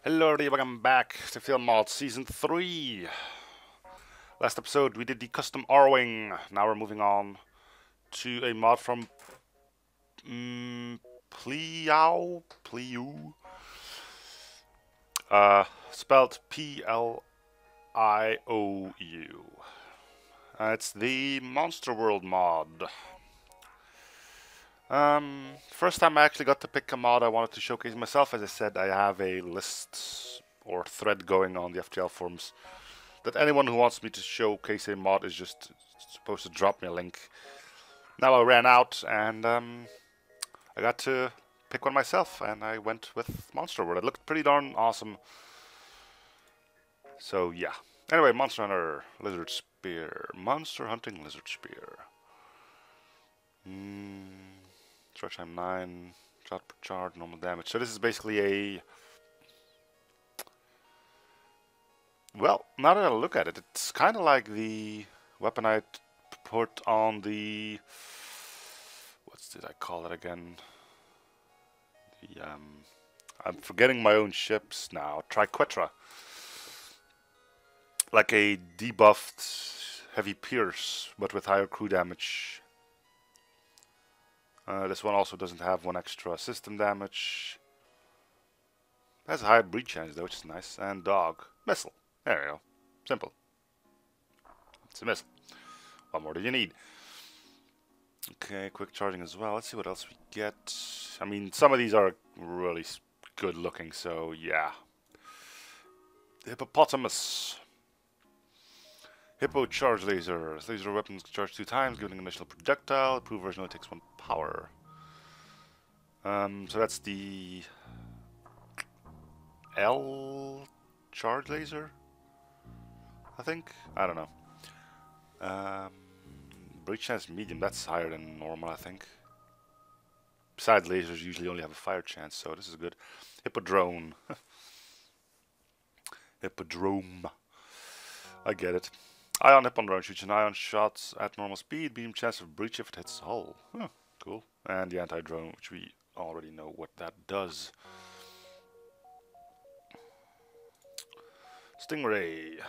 Hello everybody, welcome back to Film Mod Season 3. Last episode we did the custom R-Wing. Now we're moving on to a mod from Pliu, spelled P-L-I-O-U. It's the Monster World mod. First time I actually got to pick a mod I wanted to showcase myself. As I said, I have a list or thread going on the FTL forums that anyone who wants me to showcase a mod is just supposed to drop me a link. Now I ran out and I got to pick one myself, and I went with Monster World. It looked pretty darn awesome. So yeah. Anyway, Monster Hunter Lizard Spear. Monster Hunting Lizard Spear. Stretch time 9, shot per charge, normal damage. So this is basically a... Well, now that I look at it, it's kind of like the weapon I put on the... What did I call it again? The, I'm forgetting my own ships now. Triquetra. Like a debuffed heavy pierce, but with higher crew damage. This one also doesn't have one extra system damage. It has a high breach chance though, which is nice. And dog. Missile. There we go. Simple. It's a missile. What more do you need? Okay, quick charging as well. Let's see what else we get. I mean, some of these are really good looking, so yeah. Hippopotamus. Hippo charge laser. Laser weapons charge 2 times, giving an initial projectile. Approved version only takes 1 power. So that's the L charge laser, I think. I don't know. Breach chance medium. That's higher than normal, I think. Besides, lasers usually only have a fire chance, so this is good. Hippodrone. Hippodrome. I get it. Ion Hippon drone shoots an ion shots at normal speed, medium chance of breach if it hits hull. Huh, cool. And the anti-drone, which we already know what that does. Stingray.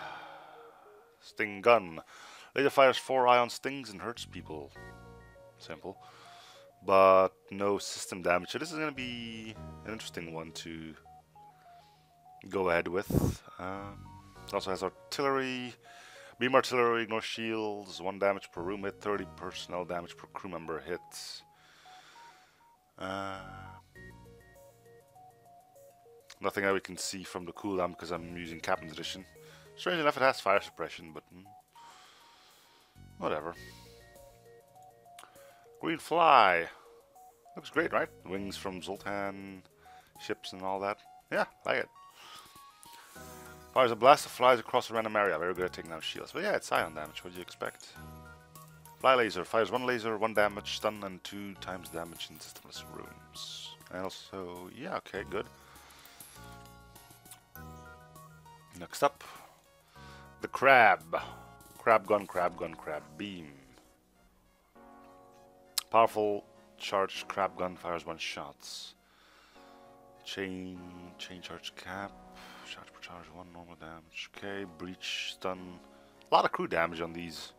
Sting gun. Laser fires 4 ion stings and hurts people. Simple. But no system damage. So this is going to be an interesting one to go ahead with. It also has artillery. Beam artillery, ignore shields, 1 damage per room hit, 30 personnel damage per crew member hit. Nothing that we can see from the cooldown because I'm using Captain's Edition. Strange enough, it has fire suppression, but whatever. Green Fly. Looks great, right? Wings from Zoltan, ships and all that. Yeah, like it. Fires a blast that flies across a random area. Very good at taking down shields. But yeah, it's ion damage. What do you expect? Fly laser. Fires 1 laser, 1 damage, stun, and 2 times damage in systemless rooms. And also, yeah, okay, good. Next up, the crab. Crab gun, crab gun, crab beam. Powerful charged crab gun fires 1 shots. Chain charge cap. Charge per charge, 1 normal damage. Okay, breach, stun. A lot of crew damage on these.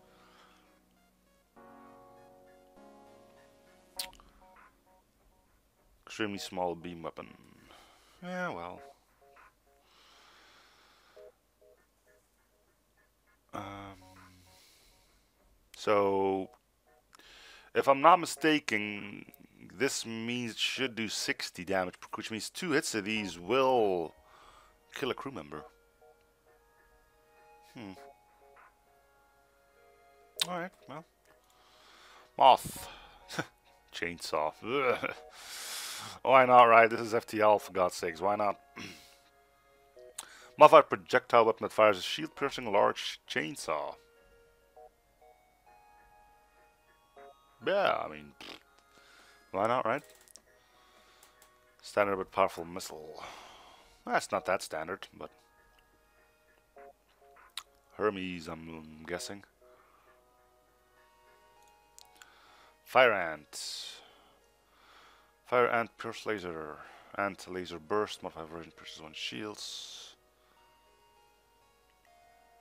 Extremely small beam weapon. Yeah, well. So, if I'm not mistaken, this means it should do 60 damage, which means 2 hits of these will kill a crew member. Alright, well. Moth. Chainsaw. Ugh. Why not, right? This is FTL, for God's sakes. Why not? Modified projectile weapon that fires a shield-piercing large chainsaw. Yeah, I mean, why not, right? Standard but powerful missile. That's not that standard, but Hermes, I'm guessing. Fire Ant. Fire Ant Pierce Laser. Anti-laser burst, modified version, pushes on shields.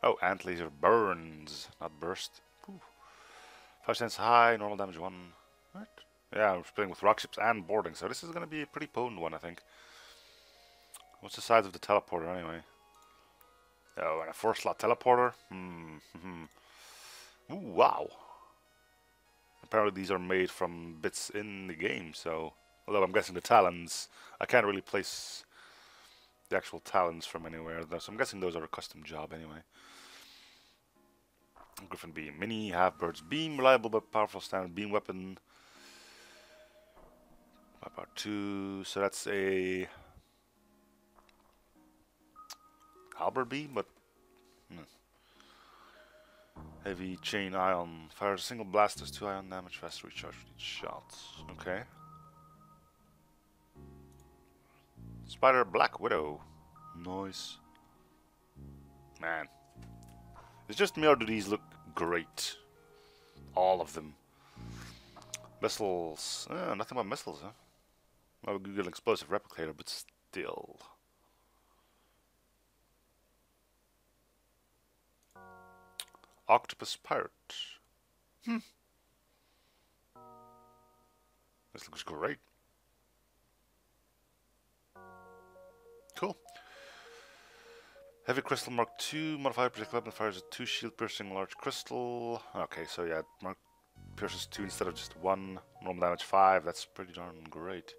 Oh, anti-laser burns, not burst. Ooh. 5 cents high, normal damage 1. Right. Yeah, we're playing with rock ships and boarding, so this is going to be a pretty potent one, I think. What's the size of the teleporter, anyway? Oh, and a 4-slot teleporter? Ooh, wow. Apparently these are made from bits in the game, so... Although I'm guessing the talons... I can't really place the actual talons from anywhere, though, so I'm guessing those are a custom job, anyway. Griffin Beam. Mini, Half-Bird's Beam. Reliable but powerful standard beam weapon. About 2, so that's a... halberd beam, but... Heavy chain ion. Fires a single blast, does 2 ion damage, faster recharge with each shot. Okay. Spider Black Widow. Nice. Man. It's just me, or do these look great? All of them. Missiles. Nothing but missiles, huh? Well, we Google explosive replicator, but still. Octopus Pirate. This looks great. Cool. Heavy Crystal Mark II, modified projectile weapon, fires a 2 shield piercing large crystal. Okay, so yeah, Mark pierces 2 instead of just 1. Normal damage 5, that's pretty darn great.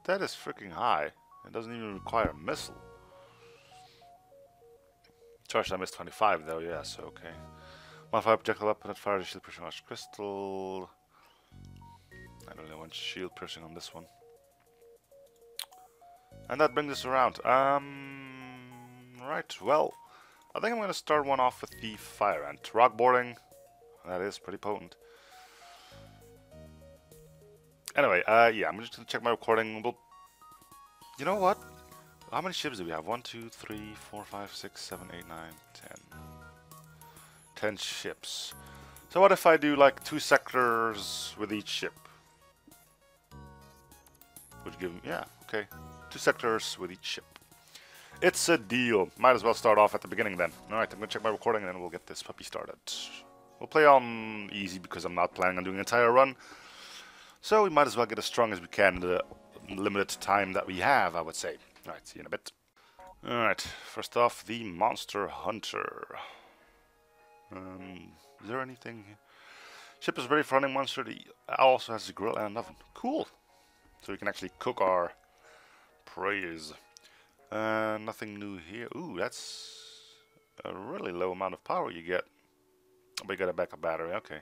That is freaking high. It doesn't even require a missile. Charge time is 25 though, yeah, so okay. Modified projectile weapon that fires a shield piercing large crystal. I only want shield piercing on this one. And that brings us around. Right, well, I think I'm going to start one off with the Fire Ant. Rock boarding, that is pretty potent. Anyway, yeah, I'm just going to check my recording. Well, you know what? How many ships do we have? 1, 2, 3, 4, 5, 6, 7, 8, 9, 10. 10 ships. So what if I do like 2 sectors with each ship? Would give, yeah, okay. 2 sectors with each ship. It's a deal. Might as well start off at the beginning then. Alright, I'm going to check my recording and then we'll get this puppy started. We'll play on easy because I'm not planning on doing an entire run. So we might as well get as strong as we can in the limited time that we have, I would say. Alright, see you in a bit. Alright, first off, the Monster Hunter. Is there anything here? Ship is ready for hunting monster. It also has a grill and an oven. Cool. So we can actually cook our preys. Nothing new here. Ooh, that's a really low amount of power you get. But you got a backup battery, okay.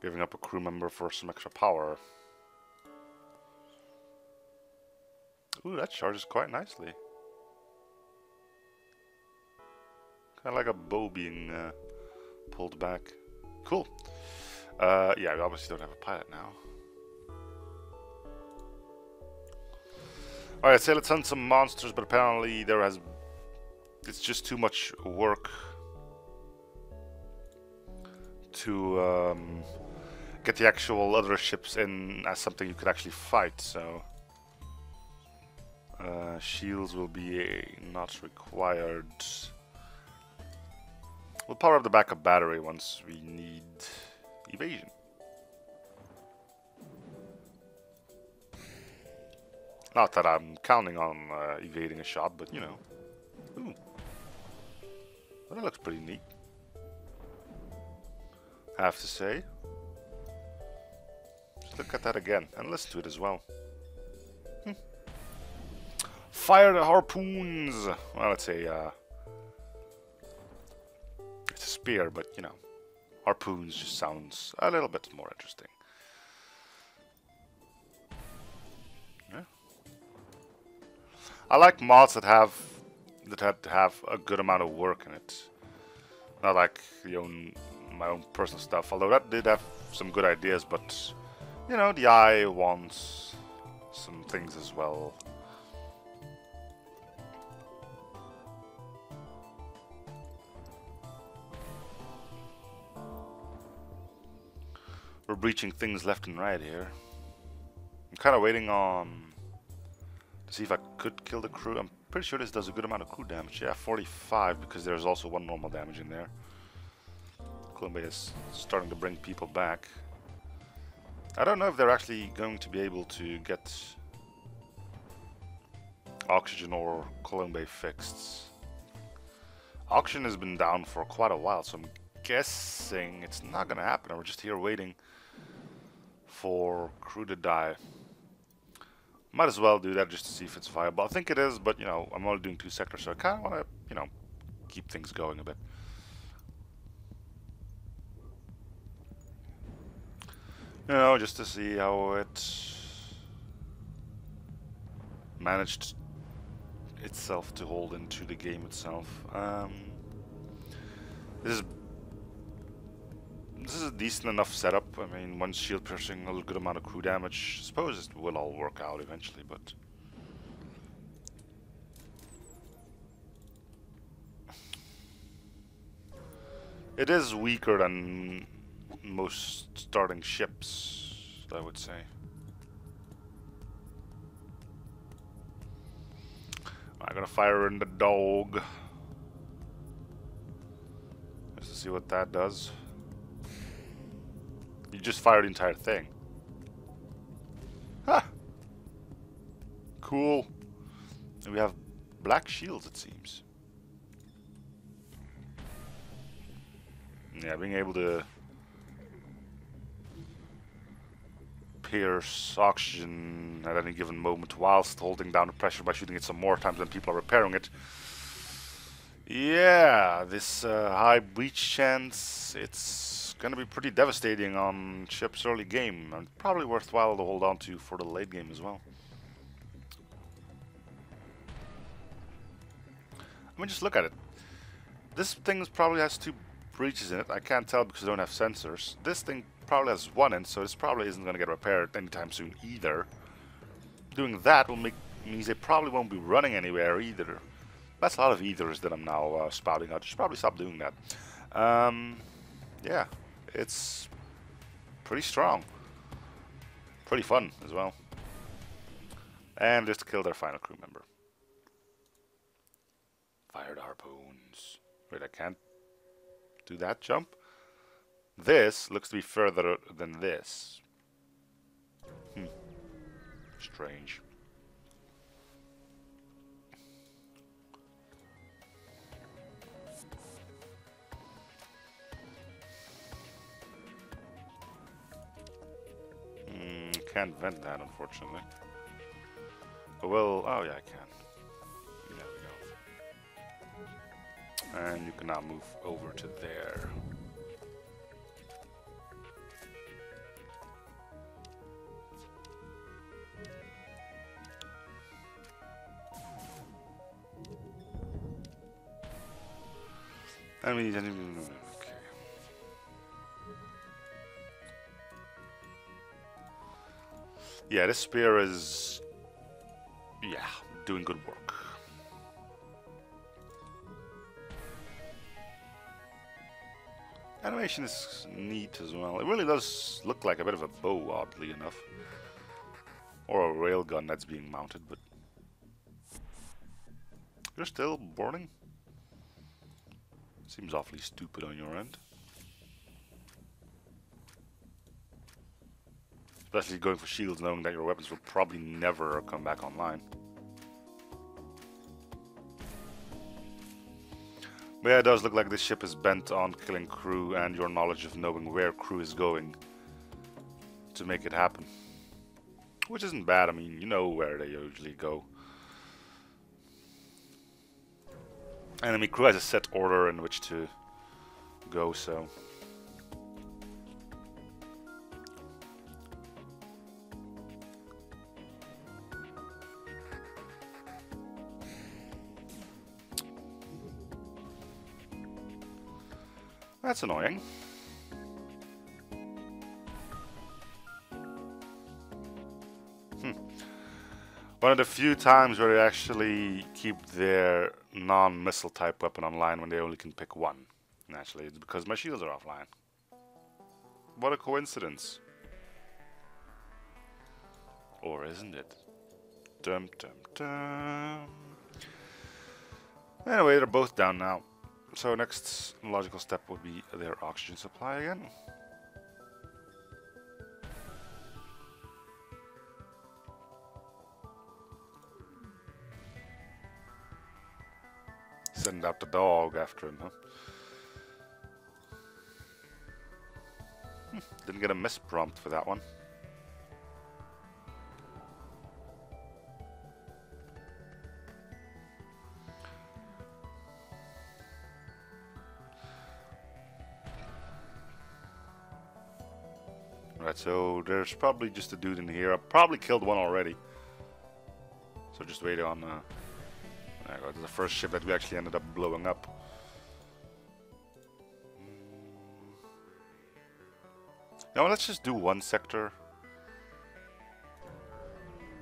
Giving up a crew member for some extra power. Ooh, that charges quite nicely. Kind of like a bow being pulled back. Cool. Yeah, we obviously don't have a pilot now. Alright, so let's hunt some monsters, but apparently it's just too much work to get the actual other ships in as something you could actually fight, so shields will be not required. We'll power up the backup battery once we need evasion. Not that I'm counting on evading a shot, but you know. Ooh. Well, that looks pretty neat, I have to say. Just look at that again and listen to it as well. Fire the harpoons! Well, it's a spear, but you know, harpoons just sounds a little bit more interesting. Yeah. I like mods that have a good amount of work in it. Not like my own personal stuff, although that did have some good ideas, but you know, the eye wants some things as well. We're breaching things left and right here. I'm kind of waiting on to see if I could kill the crew. I'm pretty sure this does a good amount of crew damage. Yeah, 45, because there's also one normal damage in there. Columbia is starting to bring people back. I don't know if they're actually going to be able to get oxygen or Columbia fixed. Oxygen has been down for quite a while, so I'm guessing it's not gonna happen. We're just here waiting for crew to die. Might as well do that just to see if it's viable. I think it is, but you know, I'm only doing 2 sectors, so I kind of want to, you know, keep things going a bit. You know, just to see how it managed itself to hold into the game itself. This is a decent enough setup. I mean, one shield piercing, a good amount of crew damage. I suppose it will all work out eventually, but it is weaker than most starting ships, I would say. I'm gonna fire in the dog just to see what that does. You just fire the entire thing. Ha! Cool. And we have black shields, it seems. Yeah, being able to pierce oxygen at any given moment whilst holding down the pressure by shooting it some more times than people are repairing it. Yeah, this high breach chance, it's gonna be pretty devastating on ships early game, and probably worthwhile to hold on to for the late game as well. I mean, just look at it. This thing probably has 2 breaches in it. I can't tell because I don't have sensors. This thing probably has 1 in, so this probably isn't going to get repaired anytime soon either. Doing that will means they probably won't be running anywhere either. That's a lot of ethers that I'm now spouting out. I should probably stop doing that. Yeah, it's pretty strong. Pretty fun as well. And just killed their final crew member. Fired harpoons. Wait, I can't do that jump? This looks to be further than this. Strange. Can't vent that, unfortunately. Well, oh yeah, I can. There we go. And you can now move over to there. I mean, okay. Yeah, this spear is, yeah, doing good work. Animation is neat as well. It really does look like a bit of a bow, oddly enough. Or a railgun that's being mounted, but... You're still boarding? Seems awfully stupid on your end. Especially going for shields, knowing that your weapons will probably never come back online. But yeah, it does look like this ship is bent on killing crew and your knowledge of knowing where crew is going to make it happen. Which isn't bad, I mean, you know where they usually go. Enemy crew has a set order in which to go, so... That's annoying. One of the few times where they actually keep their non-missile type weapon online when they only can pick one. Naturally, it's because my shields are offline. What a coincidence. Or isn't it? Dum dum dum. Anyway, they're both down now. So next logical step would be their oxygen supply again. Send out the dog after him, huh? Didn't get a miss prompt for that one. Right, so there's probably just a dude in here. I probably killed one already. So just wait on there you go, the first ship that we actually ended up blowing up. Now let's just do one sector.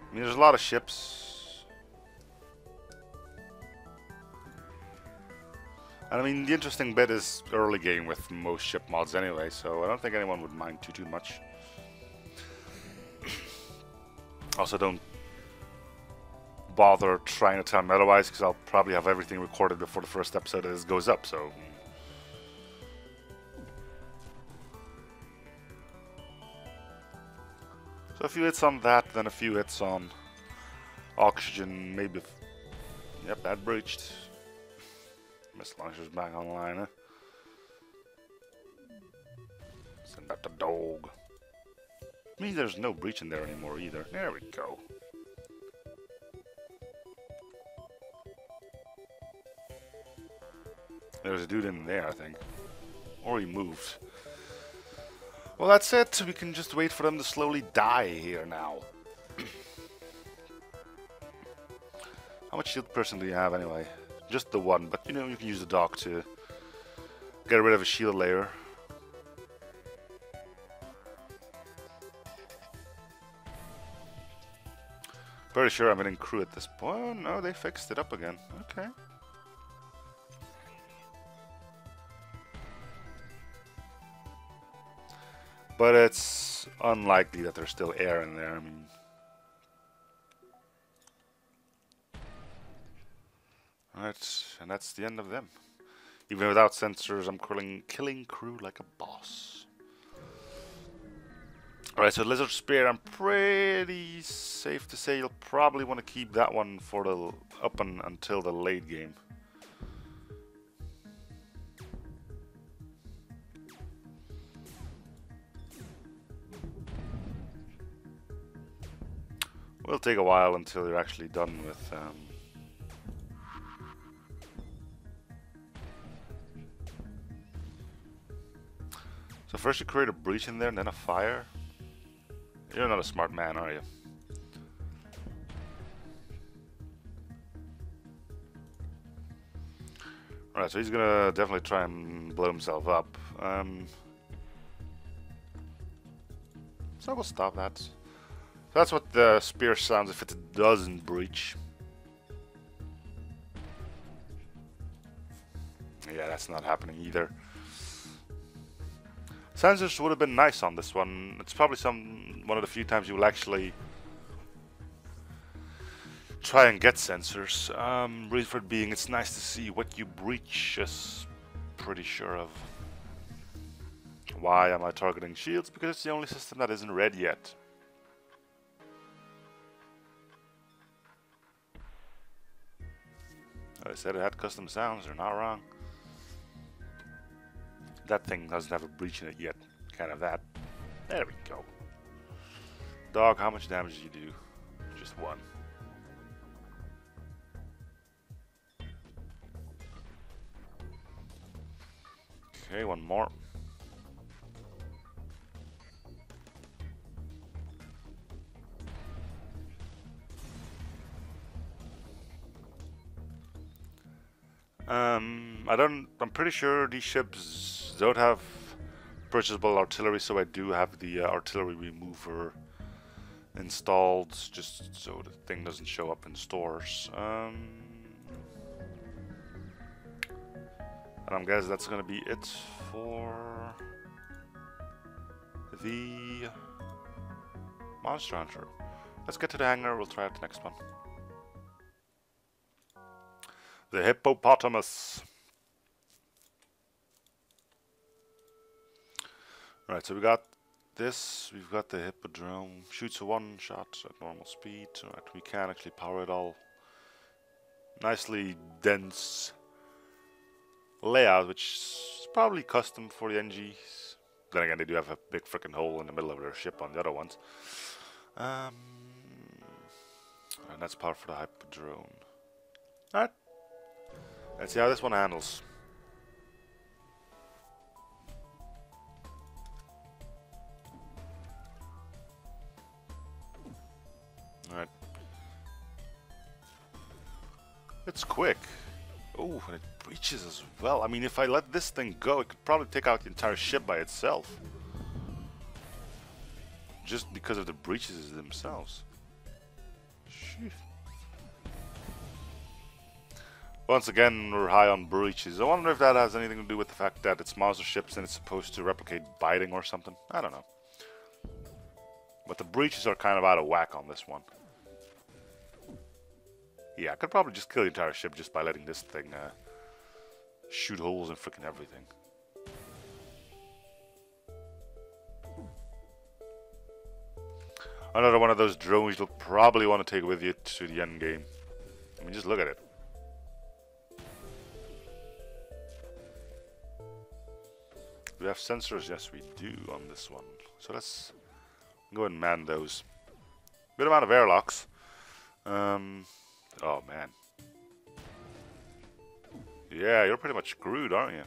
I mean, there's a lot of ships. And I mean, the interesting bit is early game with most ship mods anyway, so I don't think anyone would mind too much. Also, don't bother trying to tell me otherwise, because I'll probably have everything recorded before the first episode of this goes up, so... So a few hits on that, then a few hits on oxygen, maybe... Yep, that breached. Missile launcher's back online, huh? Send out the dog. Means there's no breach in there anymore either. There we go. There's a dude in there, I think. Or he moved. Well, that's it. We can just wait for them to slowly die here now. How much shield person do you have anyway? Just the one, but you know, you can use the dog to get rid of a shield layer. Pretty sure I'm in crew at this point. Oh, no, they fixed it up again. Okay. But it's unlikely that there's still air in there. I mean, alright, and that's the end of them. Even without sensors, I'm killing crew like a boss. Alright, so Lizard Spear, I'm pretty safe to say you'll probably want to keep that one for the until the late game. Will take a while until you're actually done with So first you create a breach in there and then a fire. You're not a smart man, are you? Alright, so he's gonna definitely try and blow himself up. So we'll stop that. So that's what the spear sounds if it doesn't breach. Yeah, that's not happening either. Sensors would have been nice on this one. It's probably one of the few times you will actually try and get sensors. Reason for it being, it's nice to see what you breach, just pretty sure of. Why am I targeting shields? Because it's the only system that isn't red yet. I said it had custom sounds, they're not wrong. That thing doesn't have a breach in it yet. Kind of that. There we go. Dog, how much damage do you do? Just one. Okay, one more. I'm pretty sure these ships don't have purchasable artillery, so I do have the artillery remover installed just so the thing doesn't show up in stores. And I'm guessing that's gonna be it for the Monster Hunter. Let's get to the hangar, we'll try out the next one. The hippopotamus. Right, so we got this, we've got the hippodrome. Shoots a one shot at normal speed. Right, we can actually power it all. Nicely dense layout, which is probably custom for the NGs. Then again, they do have a big freaking hole in the middle of their ship on the other ones. And that's power for the hippodrome. Alright. Let's see how this one handles. Alright. It's quick. Oh, and it breaches as well. I mean, if I let this thing go, it could probably take out the entire ship by itself. Just because of the breaches themselves. Sheesh. Once again, we're high on breaches. I wonder if that has anything to do with the fact that it's monster ships and it's supposed to replicate biting or something. I don't know. But the breaches are kind of out of whack on this one. Yeah, I could probably just kill the entire ship just by letting this thing shoot holes in freaking everything. Another one of those drones you'll probably want to take with you to the end game. I mean, just look at it. Do we have sensors? Yes, we do on this one. So let's go and man those. Good amount of airlocks. Oh man. Yeah, you're pretty much screwed, aren't you?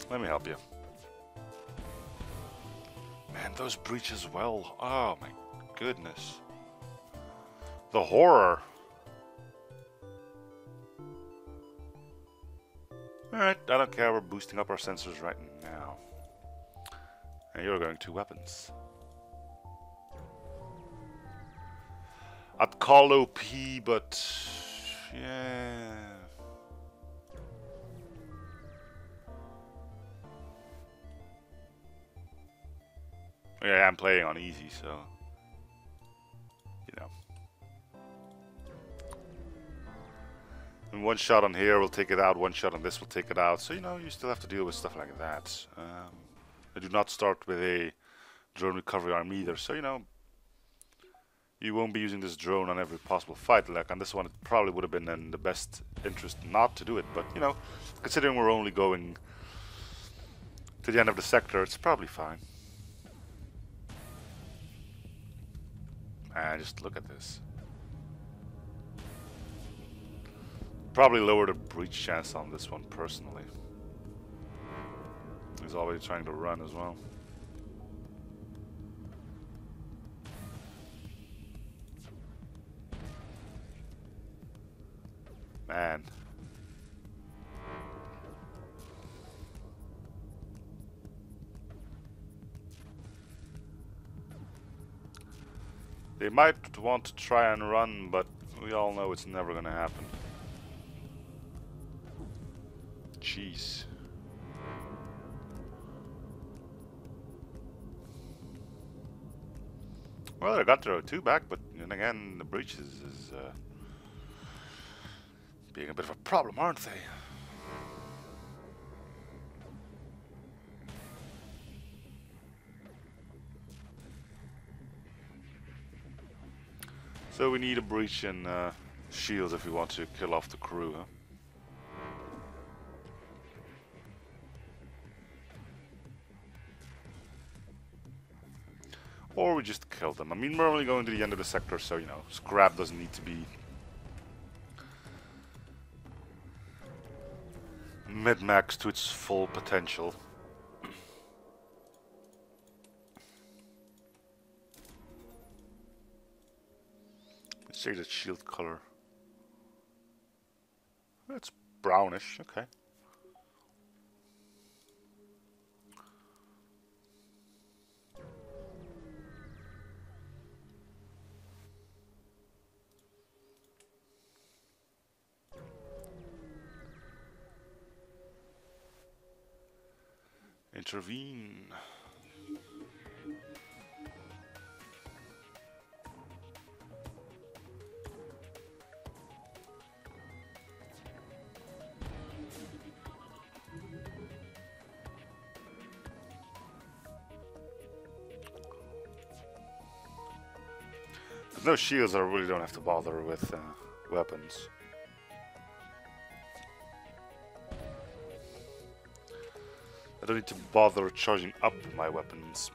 Let me help you. Man, those breaches well. Oh my goodness. The horror. Alright, I don't care. We're boosting up our sensors right now. And you're going to weapons. I'd call OP, but yeah. Yeah, I'm playing on easy, so you know. And one shot on here will take it out, one shot on this will take it out. So you know, you still have to deal with stuff like that. I do not start with a drone recovery arm either, so you know. You won't be using this drone on every possible fight. Like on this one, it probably would have been in the best interest not to do it. But, you know, considering we're only going to the end of the sector, it's probably fine. And just look at this. Probably lower the breach chance on this one, personally. He's already trying to run as well. Man. They might want to try and run, but we all know it's never gonna happen. Jeez. Well, I got their O2 back, but then again, the breaches is being a bit of a problem, aren't they? So we need a breach and shields if we want to kill off the crew, huh? Or we just kill them. I mean, we're only going to the end of the sector, so, you know, scrap doesn't need to be mid-max to its full potential. Let's check the shield color. It's brownish, okay. Intervene. There's no shields, I really don't have to bother with weapons. I don't need to bother charging up my weapons.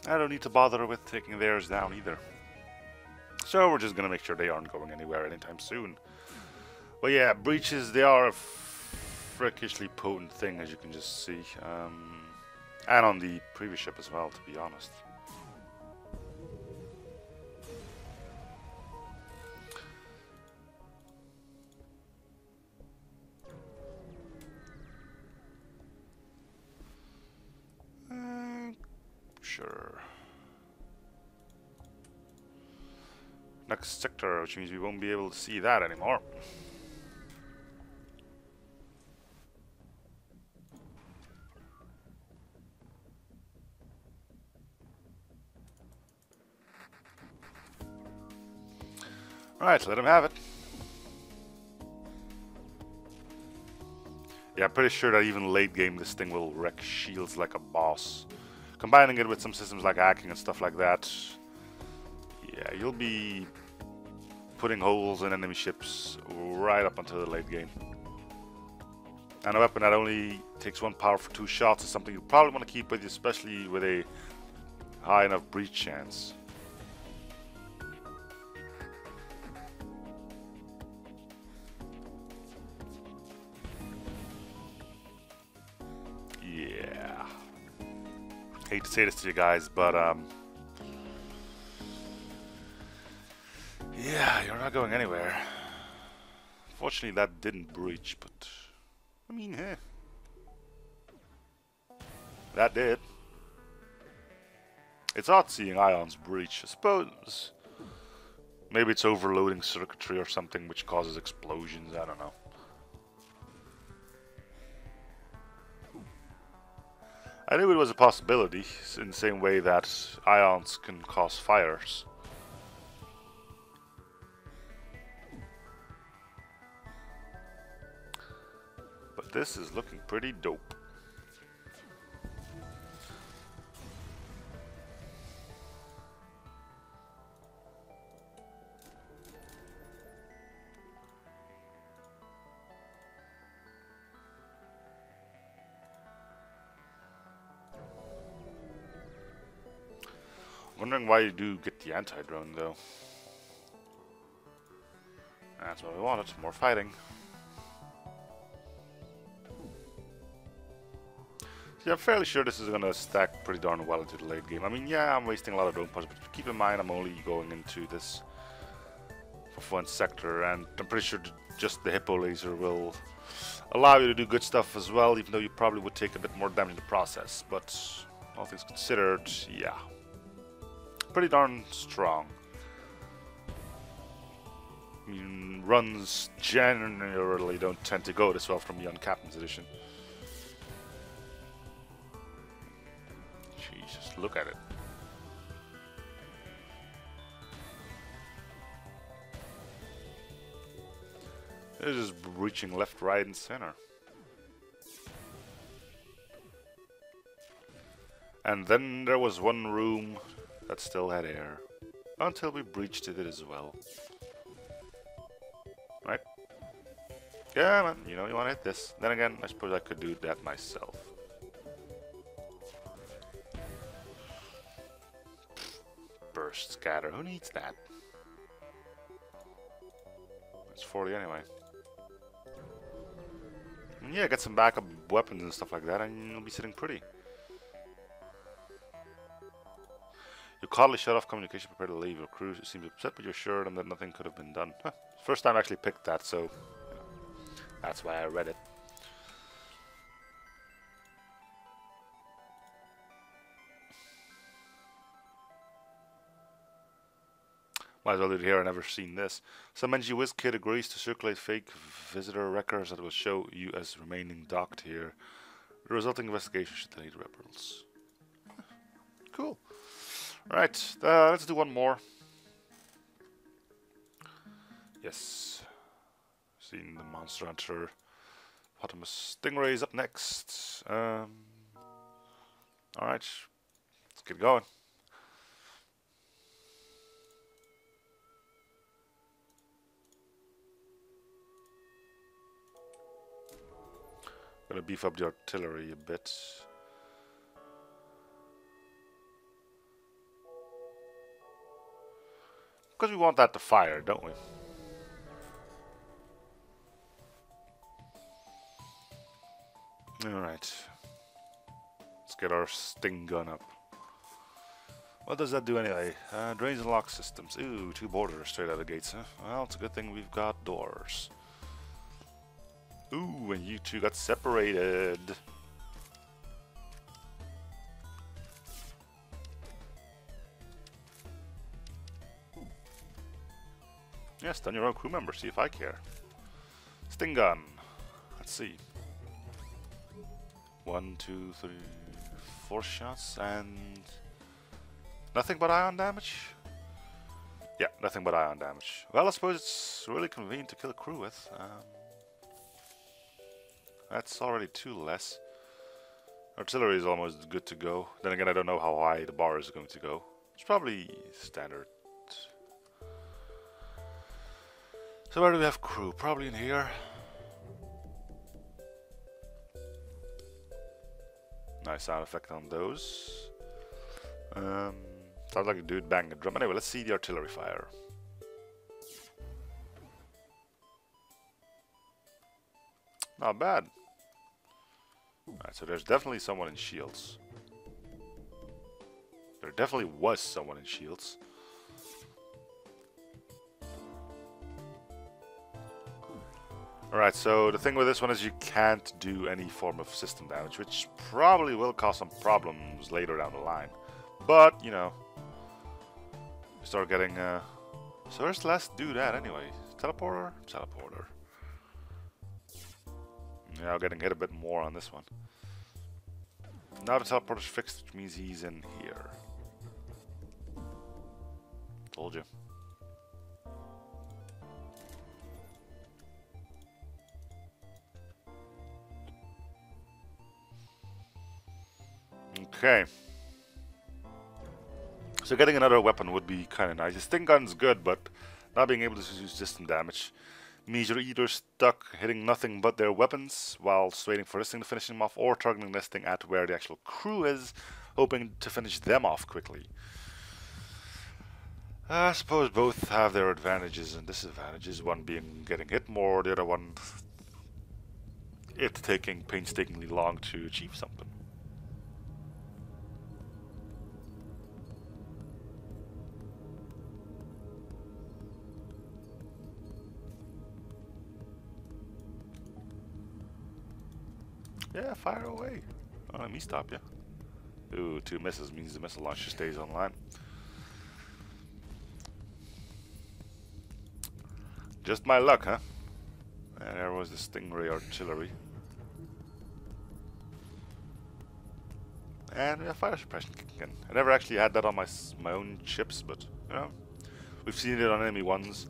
I don't need to bother with taking theirs down either. So we're just gonna make sure they aren't going anywhere anytime soon. But yeah, breaches, they are a freakishly potent thing, as you can just see. And on the previous ship as well, to be honest. Sure. Next sector, which means we won't be able to see that anymore. Alright, let him have it. Yeah, I'm pretty sure that even late game this thing will wreck shields like a boss. Combining it with some systems like hacking and stuff like that, yeah, you'll be putting holes in enemy ships right up until the late game. And a weapon that only takes 1 power for 2 shots is something you probably want to keep with you, especially with a high enough breach chance. Yeah. Hate to say this to you guys, but yeah, you're not going anywhere. Fortunately, that didn't breach, but I mean, eh. That did. It's odd seeing ions breach, I suppose. Maybe it's overloading circuitry or something which causes explosions, I don't know. I knew it was a possibility, in the same way that ions can cause fires. But this is looking pretty dope. Wondering why you do get the anti-drone though. That's what we wanted, more fighting. Yeah, I'm fairly sure this is gonna stack pretty darn well into the late game. I mean, yeah, I'm wasting a lot of drone points, but keep in mind I'm only going into this for 1 sector, and I'm pretty sure just the hippo laser will allow you to do good stuff as well, even though you probably would take a bit more damage in the process. But all things considered, yeah. Pretty darn strong. I mean, runs generally don't tend to go this well from me on Captain's Edition. Jesus, look at it. They're just reaching left, right, and center. And then there was one room that still had air. Until we breached it as well. Right? Yeah, man, you know you want to hit this. Then again, I suppose I could do that myself. Burst scatter, who needs that? It's 40 anyway. And yeah, get some backup weapons and stuff like that, and you'll be sitting pretty. You calmly shut off communication, prepare to leave. Your crew seems upset, but you're sure that nothing could have been done. Huh. First time I actually picked that, so you know, that's why I read it. Might as well do it here, I've never seen this. Some NG Whiz Kid agrees to circulate fake visitor records that will show you as remaining docked here. The resulting investigation should delete rebels. Cool. Alright, let's do one more. Yes. Seen the Monster Hunter. Hippopotamus Stingray is up next. Alright, let's get going. Gonna beef up the artillery a bit. Because we want that to fire, don't we? Alright. Let's get our sting gun up. What does that do anyway? Drains and lock systems. Ooh, 2 borders straight out of the gates, huh? Well, it's a good thing we've got doors. Ooh, and you two got separated. Yeah, stun your own crew member, see if I care. Sting gun. Let's see. 1, 2, 3, 4 shots and nothing but ion damage? Yeah, nothing but ion damage. Well, I suppose it's really convenient to kill a crew with. That's already 2 less. Artillery is almost good to go. Then again, I don't know how high the bar is going to go. It's probably standard. So where do we have crew? Probably in here. Nice sound effect on those. Sounds like a dude banging a drum. Anyway, let's see the artillery fire. Not bad. Alright, so there's definitely someone in shields. There definitely was someone in shields. Alright, so the thing with this one is you can't do any form of system damage, which probably will cause some problems later down the line. But, you know, you start getting, so where's the last dude at anyway? Teleporter? Teleporter. Yeah, I'm getting hit a bit more on this one. Now the teleporter's fixed, which means he's in here. Told you. Okay. So getting another weapon would be kind of nice. The sting gun's good, but not being able to use system damage means you're either stuck hitting nothing but their weapons whilst waiting for this thing to finish them off, or targeting this thing at where the actual crew is, hoping to finish them off quickly. I suppose both have their advantages and disadvantages, one being getting hit more, the other one it taking painstakingly long to achieve something. Yeah, fire away. Oh, let me stop you. Ooh, 2 misses means the missile launcher stays online. Just my luck, huh? And there was the Stingray artillery. And fire suppression kicking in. I never actually had that on my own ships, but you know, we've seen it on enemy ones.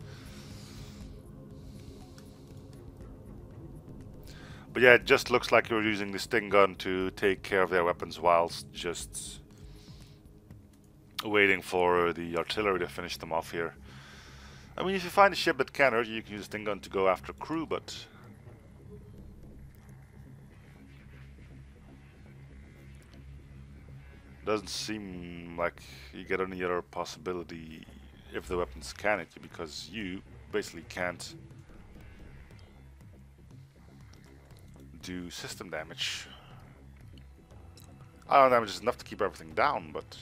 But yeah, it just looks like you're using the sting gun to take care of their weapons whilst just waiting for the artillery to finish them off here. I mean, if you find a ship that can hurt you, you can use the sting gun to go after crew, but doesn't seem like you get any other possibility if the weapons can hit you, because you basically can't do system damage. Ion damage is enough to keep everything down, but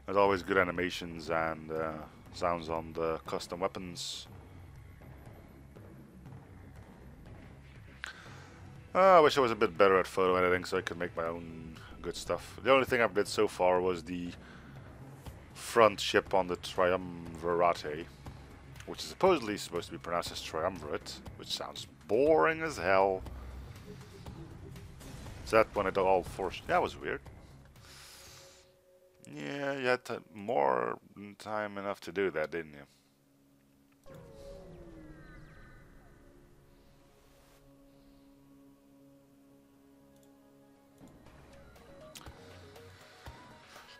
there's always good animations and sounds on the custom weapons. I wish I was a bit better at photo editing so I could make my own good stuff. The only thing I've did so far was the front ship on the Triumvirate. which is supposedly supposed to be pronounced as triumvirate, which sounds boring as hell. Is that when it all forced? That was weird. Yeah, you had more time enough to do that, didn't you?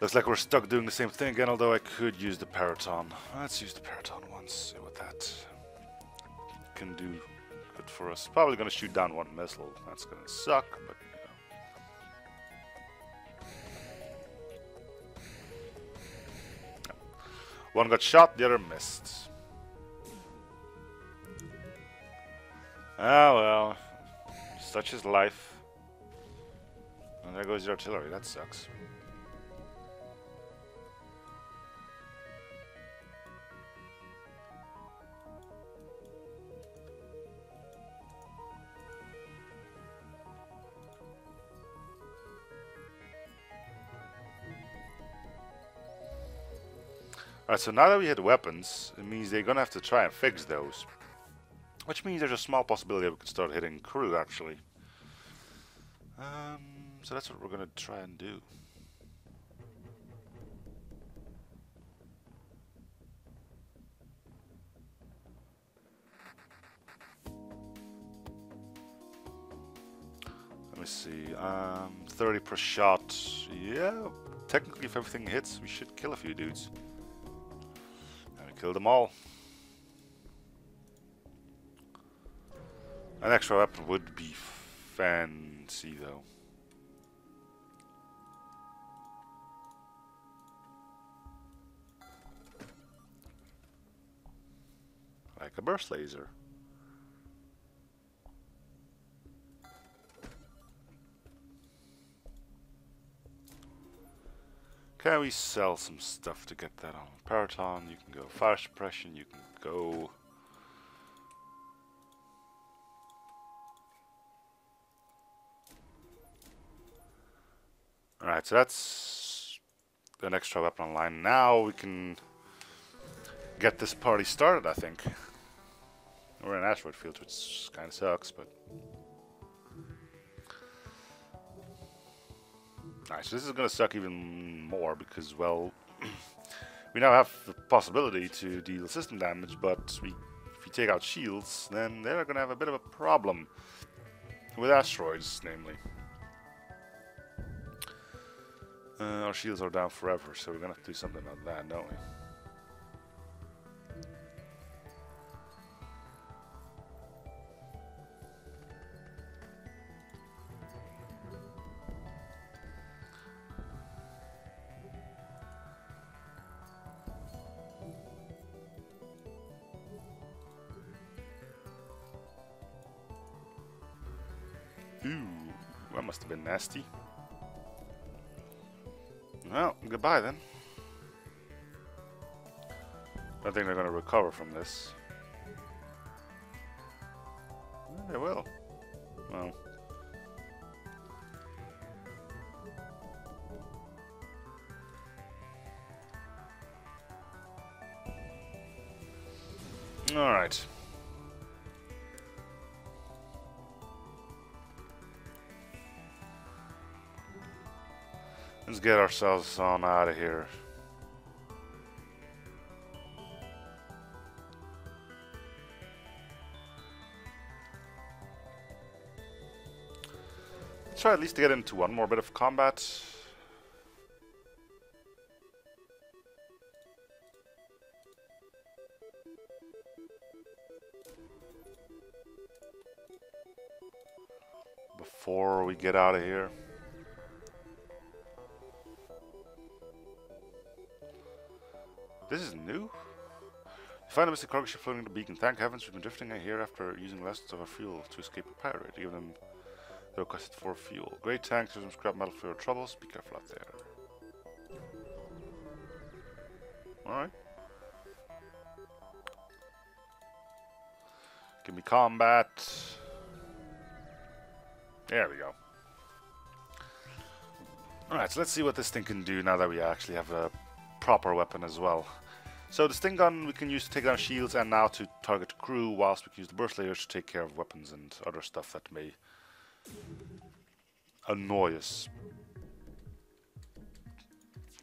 Looks like we're stuck doing the same thing again, although I could use the Paraton. Let's use the Paraton once, see what that can do good for us. Probably gonna shoot down one missile. That's gonna suck, but you know. One got shot, the other missed. Ah well, such is life. And there goes the artillery, that sucks. Alright, so now that we had weapons, it means they're gonna have to try and fix those. Which means there's a small possibility that we can start hitting crew, actually. So that's what we're gonna try and do. Let me see, 30 per shot. Yeah, technically if everything hits, we should kill a few dudes. And we killed them all. An extra weapon would be fancy, though. Like a burst laser. Can we sell some stuff to get that on? Paraton, you can go. Fire suppression, you can go. Alright, so that's an extra weapon online. Now we can get this party started, I think. We're in asteroid field, which kind of sucks, but... Nice, so this is going to suck even more because, well, we now have the possibility to deal system damage, but if we take out shields, then they're going to have a bit of a problem with asteroids, namely. Our shields are down forever, so we're going to have to do something about that, don't we? Ooh, that must have been nasty. Well, goodbye then. I think they're going to recover from this. Yeah, they will. Well. Alright. Let's get ourselves on out of here. Let's try at least to get into one more bit of combat. Before we get out of here. This is new? You find a missing cargo ship floating the beacon. Thank heavens we've been drifting here after using less of our fuel to escape a pirate. Give them the requested for fuel. Great tanks, there's some scrap metal for your troubles. Be careful out there. Alright. Give me combat. There we go. Alright, so let's see what this thing can do now that we actually have a proper weapon as well. So the sting gun we can use to take down shields and now to target crew, whilst we can use the burst layers to take care of weapons and other stuff that may annoy us.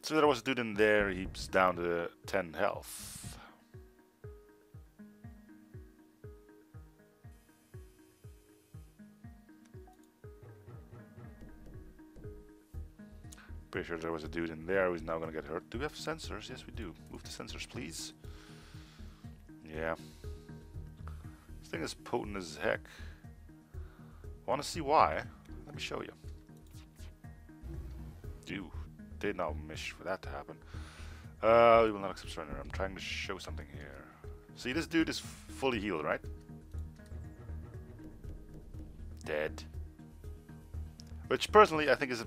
So there was a dude in there, he's down to 10 health. Pretty sure there was a dude in there who's now gonna get hurt. Do we have sensors? Yes, we do. Move the sensors, please. Yeah. This thing is potent as heck. Wanna see why? Let me show you. You did not wish for that to happen. We will not accept surrender. I'm trying to show something here. See, this dude is fully healed, right? Dead. Which, personally, I think is a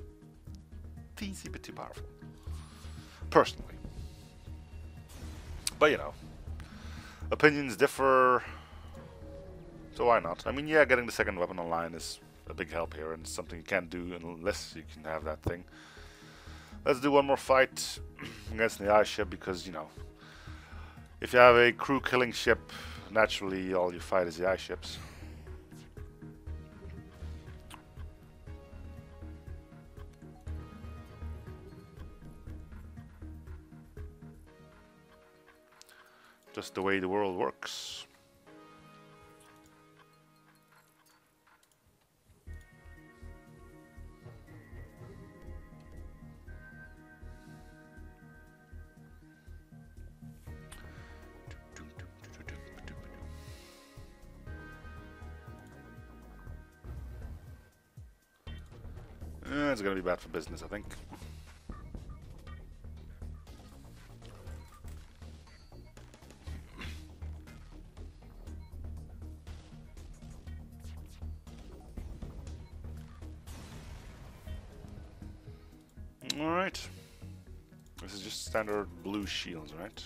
teensy bit too powerful. Personally. But, you know. Opinions differ. So why not? I mean, yeah, getting the second weapon online is a big help here, and something you can't do unless you can have that thing. Let's do one more fight against the ice ship, because, you know, if you have a crew killing ship, naturally all you fight is the ice ships. Just the way the world works. It's gonna be bad for business, I think. Alright. This is just standard blue shields, right?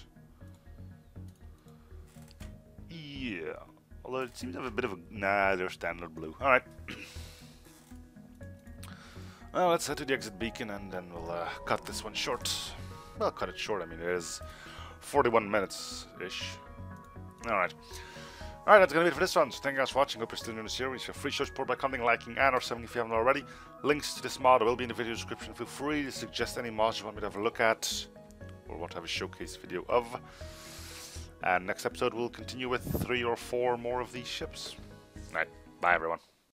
Yeah. Although it seems to have a bit of a... Nah, they're standard blue. Alright. Well, let's head to the exit beacon and then we'll cut this one short. Well, cut it short. I mean, it is 41 minutes-ish. Alright. Alright, that's gonna be it for this one. So thank you guys for watching. Hope you're still enjoying the series. Feel free to show support by commenting, liking, and or subbing if you haven't already. Links to this mod will be in the video description. Feel free to suggest any mods you want me to have a look at, or want to have a showcase video of. And next episode we'll continue with 3 or 4 more of these ships. Alright, bye everyone.